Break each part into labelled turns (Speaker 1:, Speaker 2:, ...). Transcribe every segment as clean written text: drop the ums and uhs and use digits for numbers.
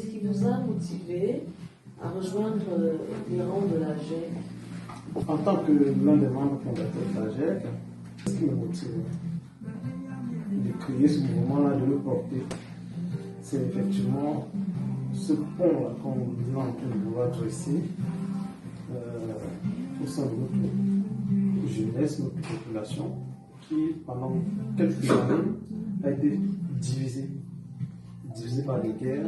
Speaker 1: qu'est-ce qui vous a motivé à rejoindre les rangs de la GEC?
Speaker 2: En tant que l'un des membres fondateurs de la GEC, ce qui me motive de créer ce mouvement-là, de le porter, c'est effectivement ce pont-là qu'on est en train de vouloir dresser au sein de notre jeunesse, notre population, qui pendant quelques années a été divisée par les guerres,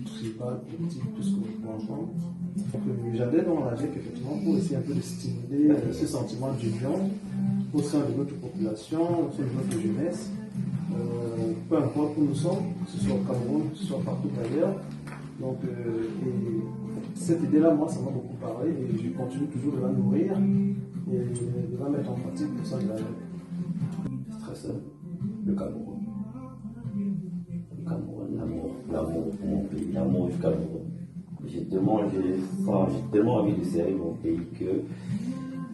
Speaker 2: tribales, politiques, tout ce que vous pouvez entendre. Donc j'adhère dans la GEC effectivement pour essayer un peu de stimuler ce sentiment d'union au sein de notre population, au sein de notre jeunesse, peu importe où nous sommes, que ce soit au Cameroun, que ce soit partout ailleurs. Donc et cette idée-là, moi, ça m'a beaucoup parlé et je continue toujours de la nourrir et de la mettre en pratique au sein de la GEC.
Speaker 3: C'est très simple, le Cameroun. Le Cameroun, l'amour pour mon pays, l'amour du Cameroun. J'ai tellement envie de servir mon pays que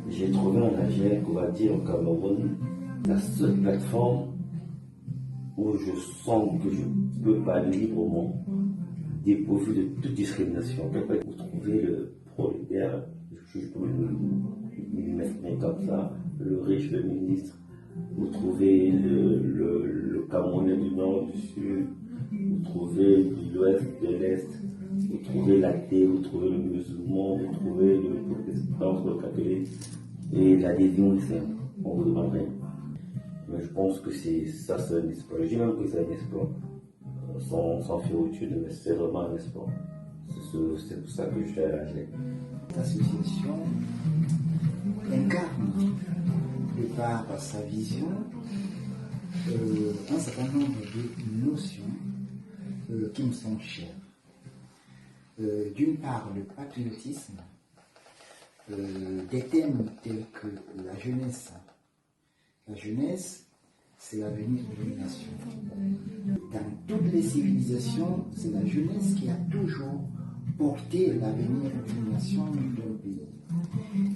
Speaker 3: j'ai trouvé en AGEC, on va dire au Cameroun, la seule plateforme où je sens que je peux parler librement, dépourvu de toute discrimination. Vous trouvez le prolétaire, je peux m'exprimer comme ça, le riche, le ministre, vous trouvez le Camerounais du Nord, du Sud, vous trouvez de l'Ouest, de l'Est, vous trouvez l'athée, vous trouvez le musulman, vous trouvez le protestant, le catholique, et l'adhésion est simple, on vous demande rien. Mais je pense que c'est un espoir. Je dis même que c'est un espoir, sans fioritude, mais c'est vraiment un espoir. C'est pour ça que je suis à la GEC.
Speaker 4: L'association incarne, de par sa vision, un certain nombre de notions qui me sont chères. D'une part, le patriotisme, des thèmes tels que la jeunesse. La jeunesse, c'est l'avenir d'une nation. Dans toutes les civilisations, c'est la jeunesse qui a toujours porté l'avenir d'une nation, d'un pays.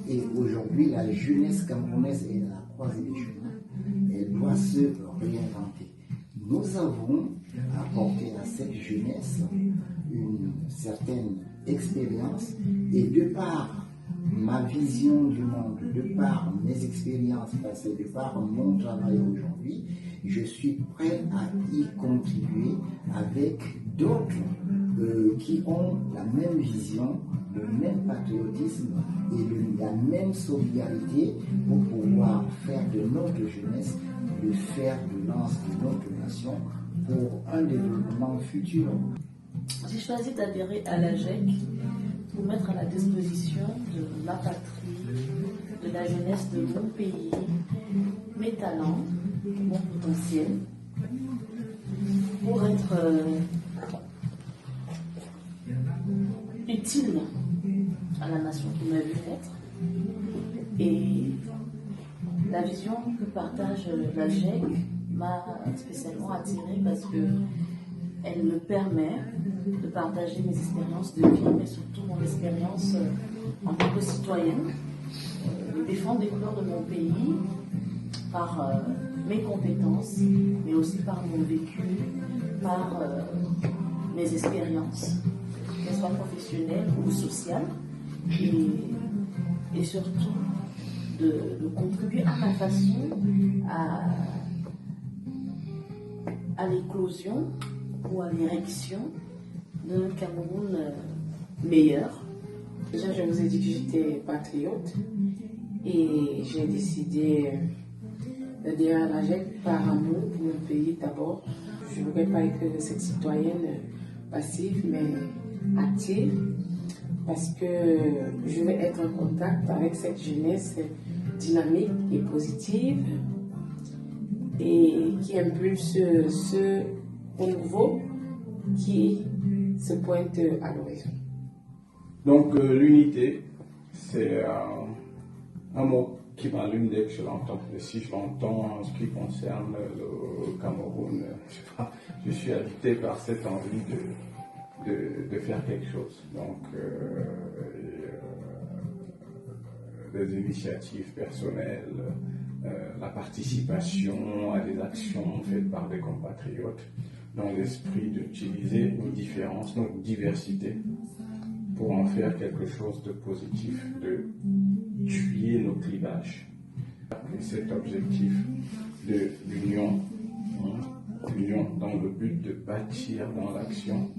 Speaker 4: Et aujourd'hui, la jeunesse camerounaise est à la croisée des chemins. Elle doit se réinventer. Nous avons apporté à cette jeunesse une certaine expérience et de par ma vision du monde, de par mes expériences passées, de par mon travail aujourd'hui, je suis prêt à y contribuer avec d'autres qui ont la même vision, le même patriotisme et la même solidarité pour pouvoir faire de notre jeunesse le fer de lance de notre nation pour un développement futur.
Speaker 1: J'ai choisi d'adhérer à la GEC pour mettre à la disposition de ma patrie, de la jeunesse de mon pays, mes talents, mon potentiel, pour être utile à la nation qui m'a vu naître. Et la vision que partage la GEC m'a spécialement attirée parce que elle me permet de partager mes expériences de vie, mais surtout mon expérience en tant que citoyenne, de défendre les couleurs de mon pays par mes compétences, mais aussi par mon vécu, par mes expériences, qu'elles soient professionnelles ou sociales, et surtout de contribuer à ma façon à l'éclosion ou à l'érection d'un Cameroun meilleur.
Speaker 5: Déjà, je vous ai dit que j'étais patriote et j'ai décidé d'adhérer à la GEC par amour pour mon pays d'abord. Je ne voudrais pas être cette citoyenne passive mais active parce que je vais être en contact avec cette jeunesse dynamique et positive et qui impulse ce nouveau qui se pointe à l'horizon.
Speaker 2: Donc l'unité, c'est un mot qui m'allume dès que je l'entends. Et si je l'entends en ce qui concerne le Cameroun, je suis habité par cette envie de faire quelque chose. Donc des initiatives personnelles, la participation à des actions faites par des compatriotes
Speaker 6: dans l'esprit d'utiliser nos différences, notre diversité, pour en faire quelque chose de positif, de tuer nos clivages. Et cet objectif de l'union, l'union dans le but de bâtir dans l'action,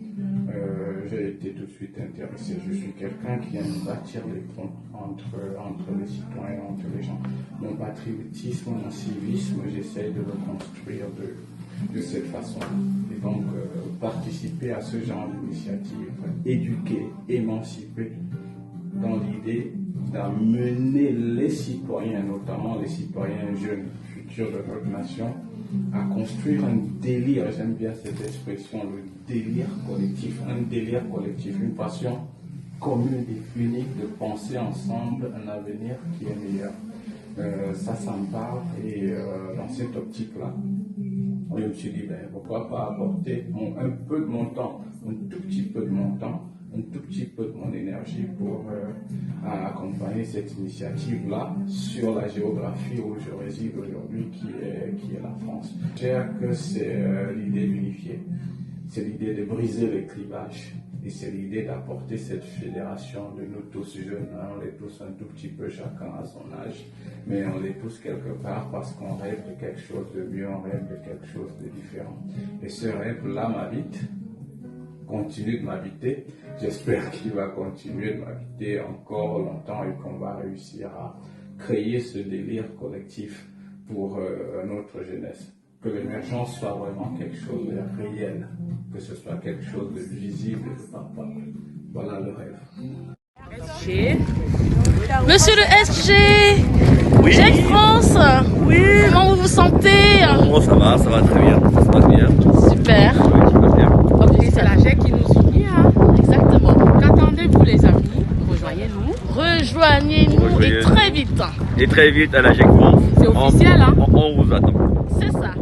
Speaker 6: j'ai été tout de suite intéressé. Je suis quelqu'un qui aime bâtir les ponts entre les citoyens, entre les gens. Mon patriotisme, mon civisme, j'essaie de le construire de cette façon. Et donc, participer à ce genre d'initiative, éduquer, émanciper, dans l'idée d'amener les citoyens, notamment les citoyens jeunes, futurs de notre nation, à construire un délire, j'aime bien cette expression, le délire collectif, une passion commune et unique de penser ensemble un avenir qui est meilleur. Ça me parle, et dans cette optique-là, je me suis dit, pourquoi pas apporter un peu de mon temps, un tout petit peu de mon temps, un tout petit peu de mon énergie pour accompagner cette initiative-là sur la géographie où je réside aujourd'hui, qui est la France. Je dirais que c'est l'idée d'unifier, c'est l'idée de briser les clivages, et c'est l'idée d'apporter cette fédération de nous tous jeunes. On est tous un tout petit peu, chacun à son âge, mais on est tous quelque part parce qu'on rêve de quelque chose de mieux, on rêve de quelque chose de différent. Et ce rêve-là m'habite, continue de m'habiter. J'espère qu'il va continuer de m'habiter encore longtemps et qu'on va réussir à créer ce délire collectif pour notre jeunesse. Que l'émergence soit vraiment quelque chose de réel, que ce soit quelque chose de visible et de palpable. Voilà le rêve.
Speaker 7: SG. Monsieur le SG,
Speaker 8: Oui.
Speaker 7: Jack France,
Speaker 8: Oui.
Speaker 7: comment vous vous sentez?
Speaker 8: Bon, ça va très bien, ça se passe bien.
Speaker 7: Super.
Speaker 8: Oui, ça passe bien.
Speaker 7: Ok,
Speaker 5: Et c'est la GEC qui nous unit. Hein.
Speaker 7: Exactement.
Speaker 5: Qu'attendez-vous les amis? Rejoignez-nous.
Speaker 7: Rejoignez-nous et très vite.
Speaker 8: Et très vite à la GEC France.
Speaker 5: C'est officiel, hein?
Speaker 8: On vous attend.
Speaker 7: C'est ça.